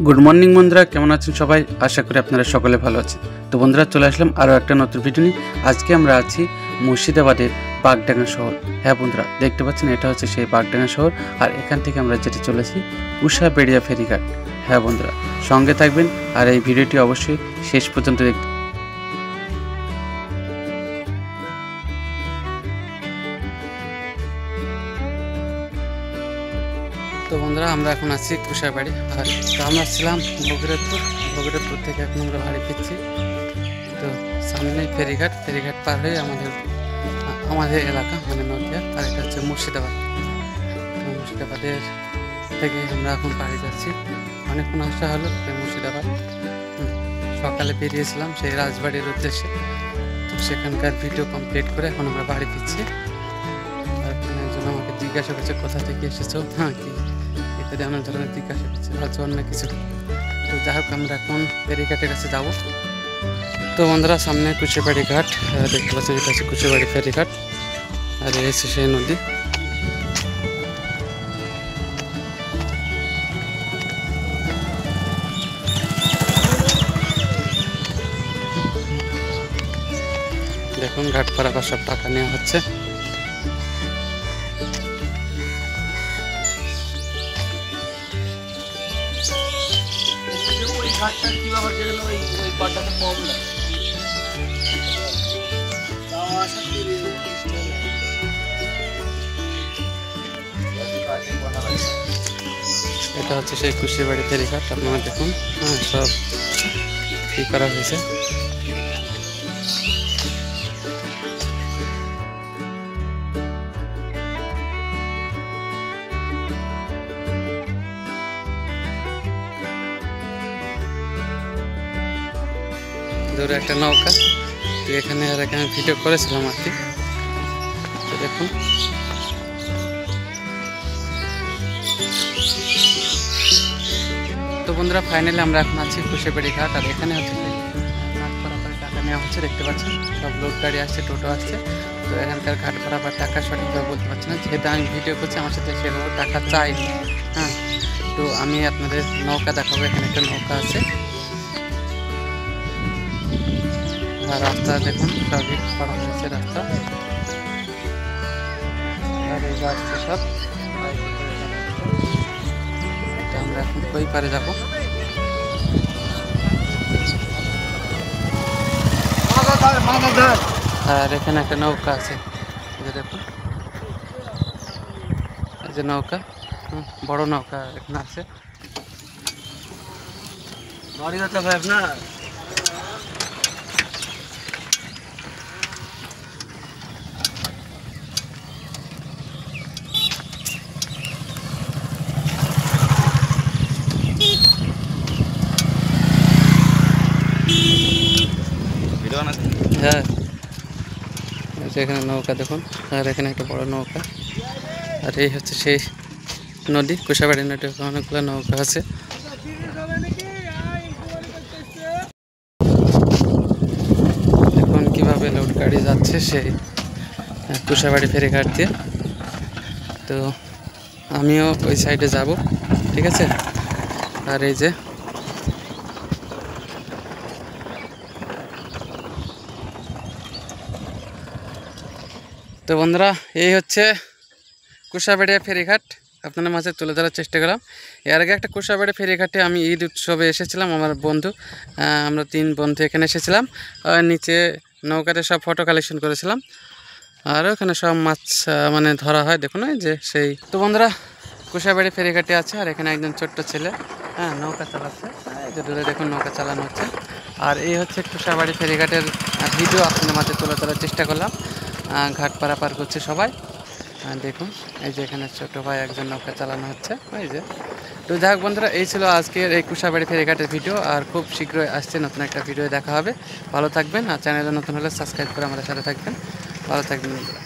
Good morning বন্ধুরা, কেমন আছেন সবাই? আশা করি আপনারা সকলে ভালো আছেন। তো বন্ধুরা, চলে আসলাম আরও একটা নতুন ভিডিও নিয়ে। আজকে আমরা আছি মুর্শিদাবাদের বাগডাঙ্গা শহর। হ্যাঁ বন্ধুরা, দেখতে পাচ্ছেন এটা হচ্ছে সেই বাগডাঙ্গা শহর। আর এখান থেকে আমরা যেতে চলেছি কুশাবেড়িয়া ফেরিঘাট। হ্যাঁ বন্ধুরা, সঙ্গে থাকবেন আর এই ভিডিওটি অবশ্যই শেষ পর্যন্ত দেখতে। তো বন্ধুরা, আমরা এখন আছি কুশাবাড়ি। আর আমরা ছিলাম ভগীরথপুর থেকে এখন আমরা বাড়ি ফিরছি। তো সামনে ফেরিঘাট পার হয়ে আমাদের এলাকা মানে নদিয়া। আর এটা হচ্ছে মুর্শিদাবাদ। তো মুর্শিদাবাদের থেকে আমরা এখন বাড়ি যাচ্ছি। অনেকক্ষণ আসা হলো মুর্শিদাবাদ। সকালে বেরিয়েছিলাম সেই রাজবাড়ির উদ্দেশ্যে। তো সেখানকার ভিডিও কমপ্লিট করে এখন আমরা বাড়ি ফিরছি। আর এখানে একজন আমাকে জিজ্ঞাসা করছে কোথা থেকে এসেছো, কি ইত্যাদি অনেক ধরনের জিজ্ঞাসা করছে, ভাবছো অন্য কিছু। তো যাই হোক, আমরা এখন ফেরিঘাটের কাছে যাবো। তো বন্ধুরা, সামনে কুশাবাড়ি ঘাট দেখতে পাচ্ছেন, এটা হচ্ছে কুশাবাড়ি ফেরিঘাট। আর এসে সেই নদী। দেখুন, ঘাট পারাপার সব টাকা নেওয়া হচ্ছে। এটা হচ্ছে সেই কুশাবাড়ি ফেরিঘাট। আপনারা দেখুন, সব কি করা হয়েছে। দূরে একটা নৌকা। তো এখানে ভিডিও করেছিলাম আর কি। তো দেখুন, তো বন্ধুরা, ফাইনালি আমরা এখন আছি কুশাবাড়ি ঘাট। আর এখানে হচ্ছে ঘাট পারাপারে টাকা নেওয়া হচ্ছে, দেখতে পাচ্ছেন সব লোক গাড়ি আসছে, টোটো আসছে। তো এখানকার ঘাট পারাপার টাকা সঠিকভাবে বলতে পারছি না, যেহেতু আমি ভিডিও করছি, আমার সাথে সেভাবে টাকা চাইনি। তো আমি আপনাদের নৌকা দেখাবো। এখানে একটা নৌকা আছে। আর রাস্তা দেখুন, সবই করা হয়েছে রাস্তা। আর এই যাচ্ছে সব। আমরা এখন ওই পারে যাবো। আর এখানে একটা নৌকা আছে, দেখুন, এই যে নৌকা, বড় নৌকা এখানে আছে। হ্যাঁ, এখানে নৌকা দেখুন। আর এখানে একটা বড় নৌকা। আর এই হচ্ছে সেই নদী, কুশাবাড়ি নদী। অনেকগুলো নৌকা আছে। দেখুন কিভাবে লোড গাড়ি যাচ্ছে সেই কুশাবাড়ি ফেরিঘাট দিয়ে। তো আমিও ওই সাইডে যাব, ঠিক আছে। আর এই যে তো বন্ধুরা, এই হচ্ছে কুশাবেড়িয়া ফেরিঘাট। আপনাদের মাঝে তুলে ধরার চেষ্টা করলাম। এর আগে একটা কুশাবেড়িয়া ফেরিঘাটে আমি ঈদ উৎসবে এসেছিলাম, আমার বন্ধু, আমরা 3 বন্ধু এখানে এসেছিলাম। নিচে নৌকাতে সব ফটো কালেকশন করেছিলাম। আর ওখানে সব মাছ মানে ধরা হয়, দেখুন এই যে সেই। তো বন্ধুরা, কুশাবেড়ি ফেরিঘাটে আছে। আর এখানে একজন ছোট্ট ছেলে নৌকা চালাচ্ছে। এই যে দূরে দেখুন নৌকা চালানো হচ্ছে। আর এই হচ্ছে কুশাবাড়ি ফেরিঘাটের ভিডিও আপনাদের মাঝে তুলে ধরার চেষ্টা করলাম। ঘাট পারাপার করছে সবাই। দেখুন, এই যে এখানে ছোটো ভাই একজন নৌকা চালানো হচ্ছে, এই যে। তো যাই হোক বন্ধুরা, এই ছিল আজকের এই কুশাবাড়ি ফেরিঘাটের ভিডিও। আর খুব শীঘ্রই আসছে নতুন একটা ভিডিও দেখা হবে। ভালো থাকবেন। আর চ্যানেলে নতুন হলে সাবস্ক্রাইব করে আমাদের সাথে থাকবেন। ভালো থাকবেন বন্ধুরা।